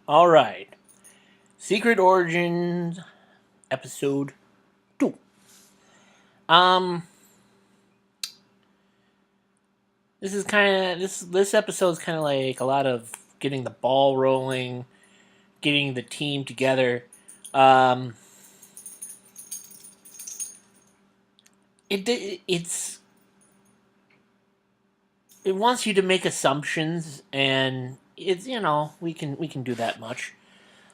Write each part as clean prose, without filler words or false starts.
All right. Secret Origins episode 2. Um this is kind of this episode's kind of like a lot of getting the ball rolling, getting the team together. Um it's it wants you to make assumptions, and it's we can do that much.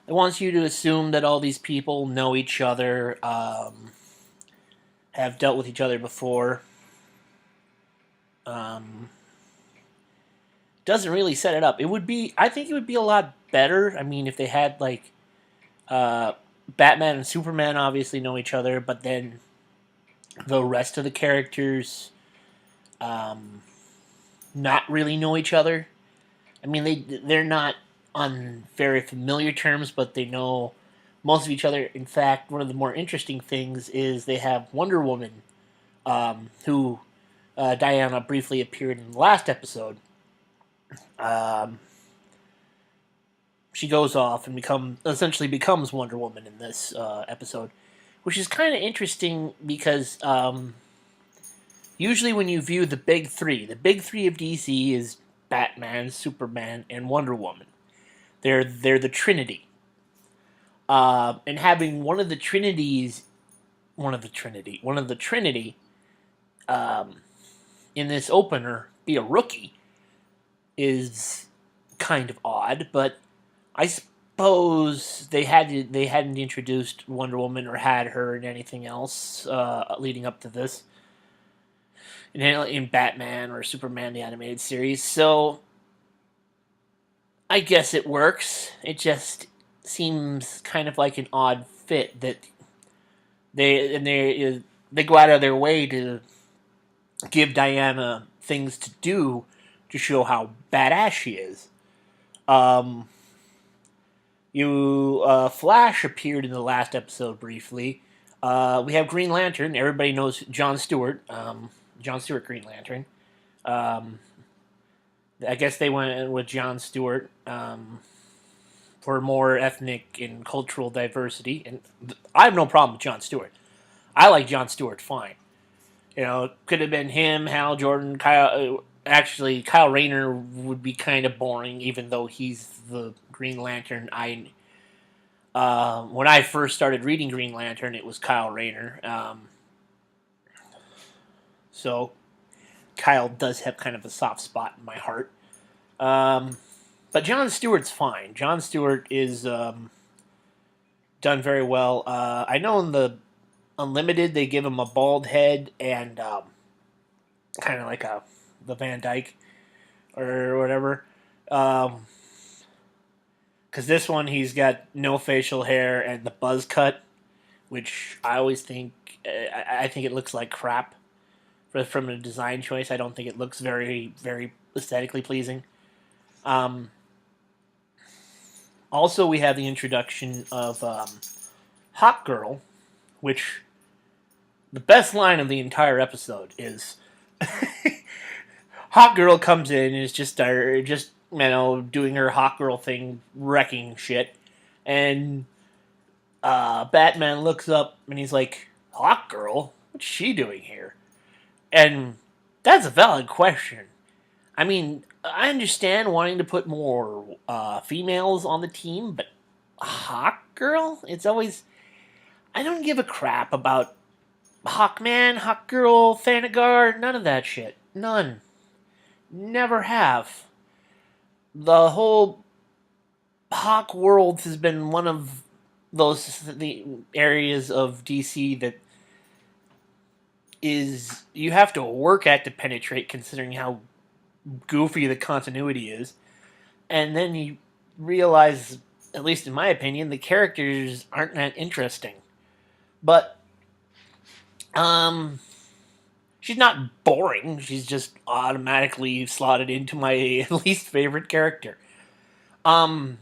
It wants you to assume that all these people know each other, have dealt with each other before. Um, doesn't really set it up. I think it would be a lot better. I mean, if they had like uh, Batman and Superman obviously know each other, but then the rest of the characters um, not really know each other. I mean, they're not on very familiar terms, but they know most of each other. In fact, one of the more interesting things is they have Wonder Woman, who Diana briefly appeared in the last episode. Um, she goes off and essentially becomes Wonder Woman in this episode, which is kind of interesting because usually when you view the big three of DC is Batman, Superman, and Wonder Woman. They're the Trinity, and having one of the Trinity um, in this opener be a rookie is kind of odd, but I suppose they hadn't introduced Wonder Woman or had her in anything else leading up to this in Batman or Superman the animated series. So I guess it works. It just seems kind of like an odd fit that they go out of their way to give Diana things to do to show how badass she is. Um, Flash appeared in the last episode briefly. We have Green Lantern. Everybody knows John Stewart. John Stewart Green Lantern. Um, I guess they went with John Stewart for more ethnic and cultural diversity, and I have no problem with John Stewart. I like John Stewart fine. Could have been him, Hal Jordan, Kyle. Actually, Kyle Rayner would be kind of boring, even though he's the Green Lantern. When I first started reading Green Lantern, it was Kyle Rayner. So Kyle does have kind of a soft spot in my heart. Um, but John Stewart's fine. John Stewart is done very well. I know in the Unlimited they give him a bald head and kind of like the Van Dyke or whatever. Because this one he's got no facial hair and the buzz cut, which I always think I think it looks like crap from a design choice. I don't think it looks very aesthetically pleasing. Um, Also, we have the introduction of Hot Girl, which the best line of the entire episode is Hot Girl comes in and is just doing her Hot Girl thing, wrecking shit, and Batman looks up and he's like, "Hot Girl, what's she doing here?" And that's a valid question. I mean, I understand wanting to put more females on the team, but Hawk Girl? It's always. I don't give a crap about Hawkman, Hawk Girl, Thanagar, none of that shit. None. Never have. The whole Hawk world has been one of the areas of DC that is you have to work at to penetrate, considering how goofy the continuity is. And then you realize, at least in my opinion, the characters aren't that interesting. But she's not boring. She's just automatically slotted into my least favorite character. Um,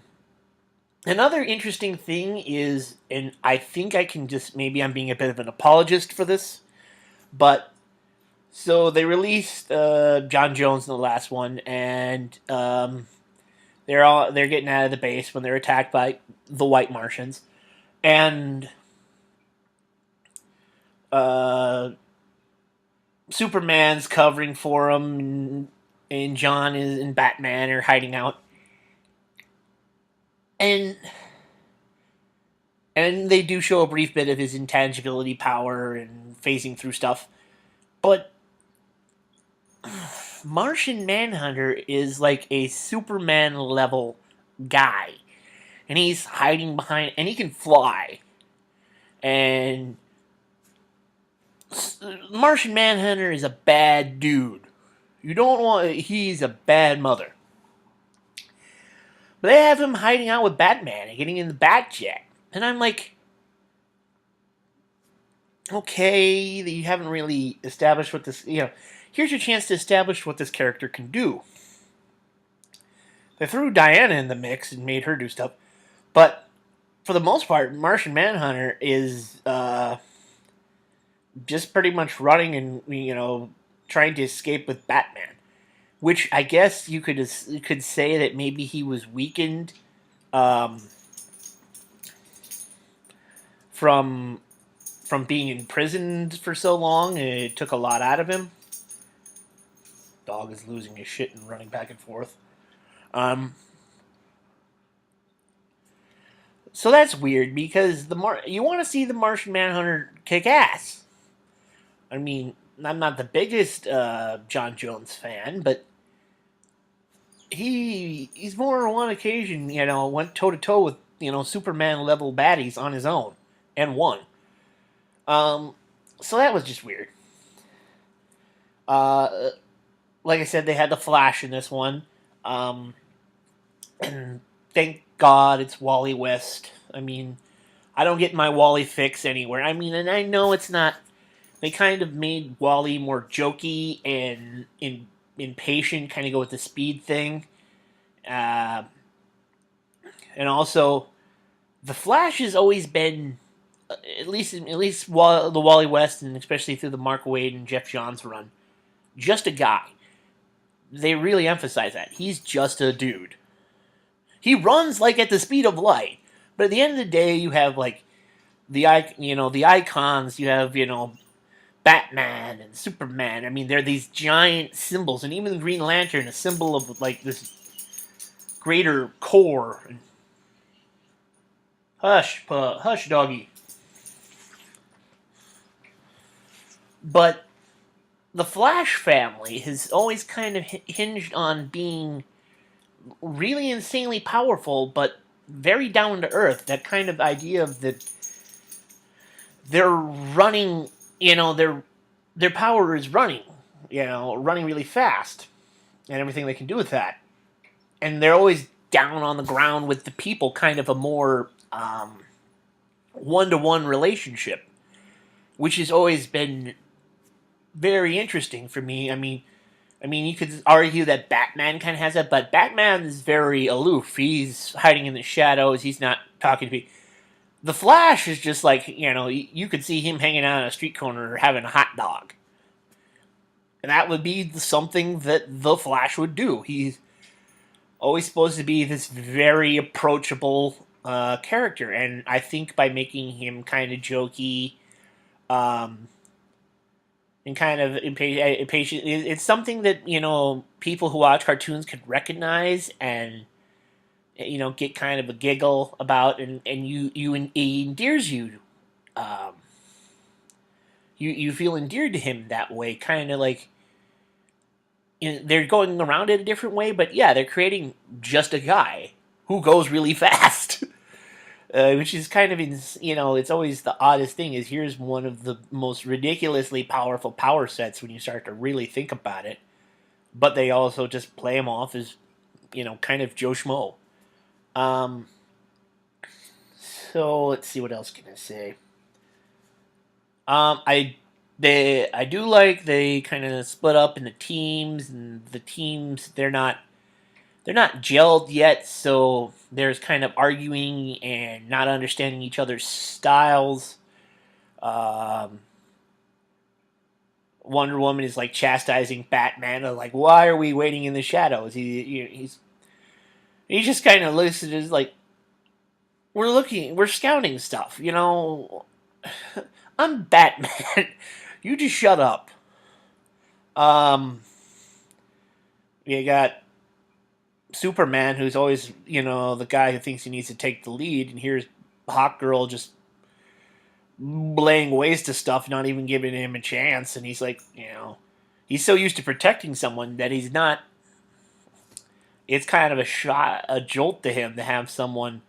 Another interesting thing is, and I think I can just maybe I'm being a bit of an apologist for this, but so they released John Jones in the last one, and they're getting out of the base when they're attacked by the White Martians, and uh, Superman's covering for them, and John and Batman are hiding out, and they do show a brief bit of his intangibility power and phasing through stuff, but Martian Manhunter is like a Superman level guy, and he's hiding behind, and he can fly, and Martian Manhunter is a bad dude. You don't want. He's a bad mother. But they have him hiding out with Batman and getting in the Batjet. And I'm like, okay, you haven't really established what this. Here's your chance to establish what this character can do. They threw Diana in the mix and made her do stuff. But for the most part, Martian Manhunter is just pretty much running and, trying to escape with Batman. Which I guess you could say that maybe he was weakened from being imprisoned for so long, and it took a lot out of him. Dog is losing his shit and running back and forth. So that's weird because you want to see the Martian Manhunter kick ass. I mean, I'm not the biggest John Jones fan, but he's more on one occasion, went toe to toe with Superman level baddies on his own and won. So that was just weird. Like I said, they had the Flash in this one, and thank God it's Wally West. I mean, I don't get my Wally fix anywhere. I mean, and I know it's not. They kind of made Wally more jokey and impatient, kind of go with the speed thing. And also, the Flash has always been, at least the Wally West, and especially through the Mark Waid and Jeff Johns run, just a guy. They really emphasize that. He's just a dude. He runs like at the speed of light. But at the end of the day, you have like the icons. You have Batman and Superman. I mean, they're these giant symbols, and even the Green Lantern, a symbol of like this greater core. Hush, doggy. But the Flash family has always kind of hinged on being really insanely powerful, but very down to earth. That kind of idea of that they're running, their power is running, running really fast, and everything they can do with that. And they're always down on the ground with the people, kind of a more one-to-one relationship, which has always been very interesting for me. I mean, you could argue that Batman kind of has that, but Batman is very aloof. He's hiding in the shadows. He's not talking to me. The Flash is just like, you could see him hanging out on a street corner having a hot dog. And that would be something that the Flash would do. He's always supposed to be this very approachable character. And I think by making him kind of jokey and kind of impatient, it's something that, people who watch cartoons could recognize and get kind of a giggle about, and it endears you. You feel endeared to him that way, kind of like they're going around it a different way, but yeah, they're creating just a guy who goes really fast, which is kind of it's always the oddest thing. Is here's one of the most ridiculously powerful power sets when you start to really think about it, but they also just play him off as kind of Joe Schmo. So let's see, what else can I say. I do like they kind of split up into teams, and the teams they're not gelled yet, so there's kind of arguing and not understanding each other's styles. Wonder Woman is like chastising Batman, like, why are we waiting in the shadows? He's he just kind of looks at it as like, we're scouting stuff, you know. I'm Batman. You just shut up. Um, you got Superman, who's always, you know, the guy who thinks he needs to take the lead, and here's Hawk Girl just laying waste to stuff, not even giving him a chance, and he's like, you know, he's so used to protecting someone that he's not. It's kind of a jolt to him to have someone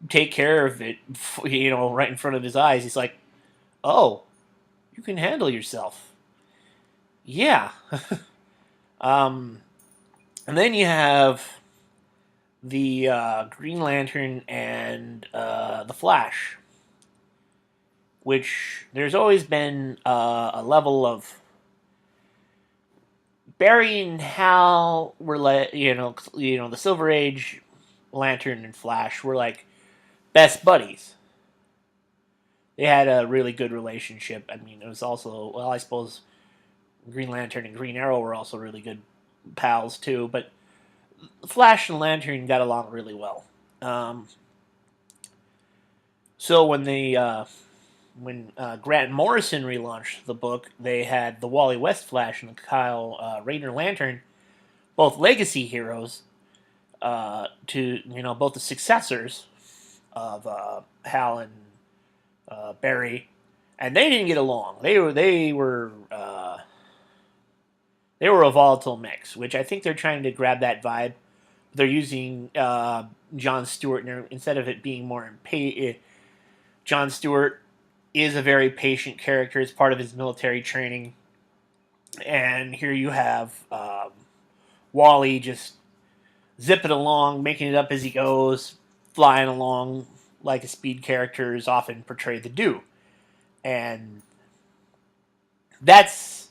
take care of it, you know, right in front of his eyes. He's like, oh, you can handle yourself. Yeah. um, and then you have the Green Lantern and the Flash, which there's always been a level of burying how we're the Silver Age Lantern and Flash were like best buddies. They had a really good relationship. I mean, it was also, well, I suppose Green Lantern and Green Arrow were also really good pals too. But Flash and Lantern got along really well. So when Grant Morrison relaunched the book, they had the Wally West Flash and the Kyle Rayner Lantern, both legacy heroes, to both the successors of Hal and Barry, and they didn't get along. They were a volatile mix, which I think they're trying to grab that vibe. They're using John Stewart instead of it being more John Stewart is a very patient character. It's part of his military training, and here you have Wally just zipping along, making it up as he goes, flying along like a speed character is often portrayed to do. And that's,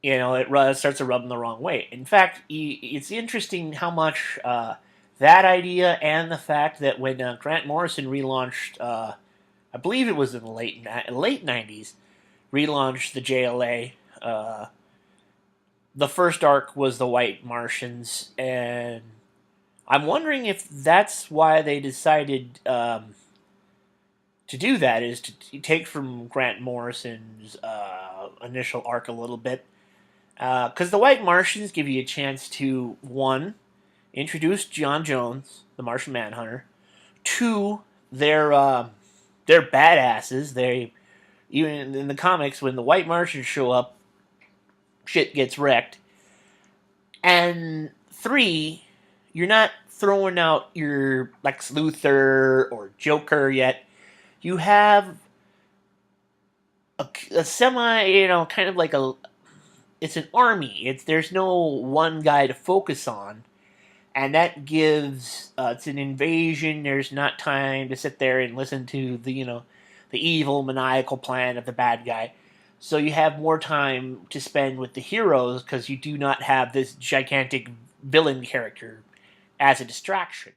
it starts to rub them the wrong way. In fact, it's interesting how much that idea and the fact that when Grant Morrison relaunched, I believe it was in the late 90s, relaunched the JLA, the first arc was the White Martians, and I'm wondering if that's why they decided to do that, is to take from Grant Morrison's initial arc a little bit. Because the White Martians give you a chance to, one, introduce John Jones, the Martian Manhunter. Two, they're badasses. They, even in the comics, when the White Martians show up, shit gets wrecked. And three, you're not throwing out your Lex Luthor or Joker yet. You have a semi, kind of like it's an army. There's no one guy to focus on, and that gives it's an invasion. There's not time to sit there and listen to the evil maniacal plan of the bad guy. So you have more time to spend with the heroes because you do not have this gigantic villain character as a distraction.